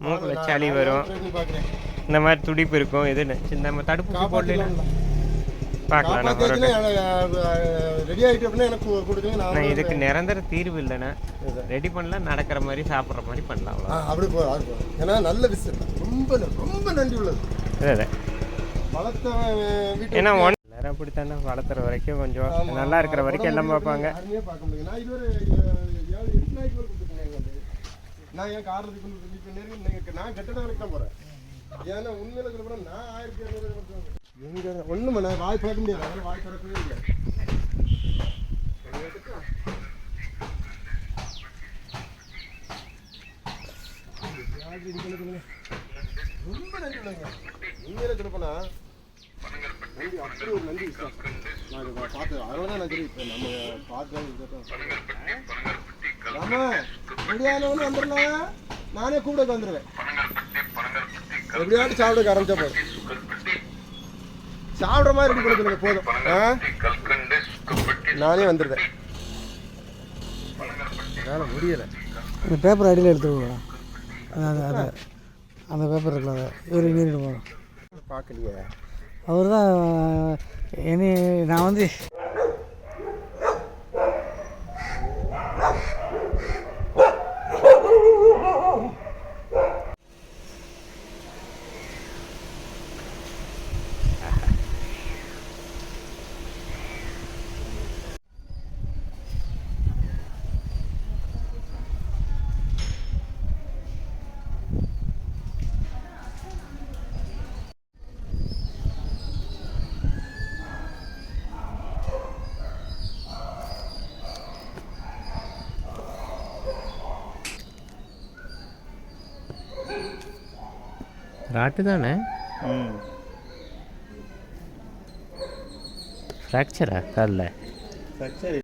மூக்கில் சளி வரும், இந்த மாதிரி துடிப்பு இருக்கும். இது நம்ம தடுப்பூசி போடலாம், பார்க்கலாம். ரெடி ஆகிட்டு அப்படின்னா எனக்கு கொடுக்குங்க. நான் இதுக்கு நிரந்தர தீர்வு இல்லைண்ணா, ரெடி பண்ணலாம், நடக்கிற மாதிரி சாப்பிட்ற மாதிரி பண்ணலாம், அவ்வளோ. அப்படி போதும். ஏன்னா நல்ல விஷயம், ரொம்ப ரொம்ப நன்றி உள்ளது. அதே வளர்த்த ஏன்னா எல்லாரும் அப்படித்தானே, வளர்த்துற வரைக்கும் கொஞ்சம் நல்லா இருக்கிற வரைக்கும் எல்லாம் பார்ப்பாங்க. பார்க்க முடியும். நான் இது ஒரு 7-8 நாளைக்கு கொடுத்துருக்கேன். நான் என் காரில் இப்போ நெருங்கி நான் கட்டட வரைக்கும் தான் போகிறேன். ஏன்னா உண்மையில சொல்ல போனால் நான் 1200 எங்கே ஒன்றும் நான் வாய் பார்க்க முடியாது, அதனால் வாய் திறக்கவே இல்லை. ரொம்ப நன்றி இல்லைங்க, உண்மையில சொல்ல போனால் நன்றி, அப்படி ஒரு நன்றி விசுவாசம். நான் பார்த்து அதனால தான் நான் சரி இப்போ நம்ம பார்த்து நம்ம ரெடியானவனு வந்துடலாம், நானே கூட வந்துடுவேன். எப்படியாவது சாப்பிட ஆரம்பிச்சா போதும், சாப்பிட்ற மாதிரி ரெடி பண்ண சொல்லுங்க போதும், நானே வந்துடுவேன். அதனால் முடியலை. அந்த பேப்பர் அடியில் எடுத்துருவோம், அந்த பேப்பர் இருக்குல்ல, இவர் மீறிட்டு போகிறோம். பார்க்கலையே, அவர் தான் இனி நான் வந்து ராட்டு தானே, ஃப்ராக்சரா காலில்? ஃப்ராக்சர்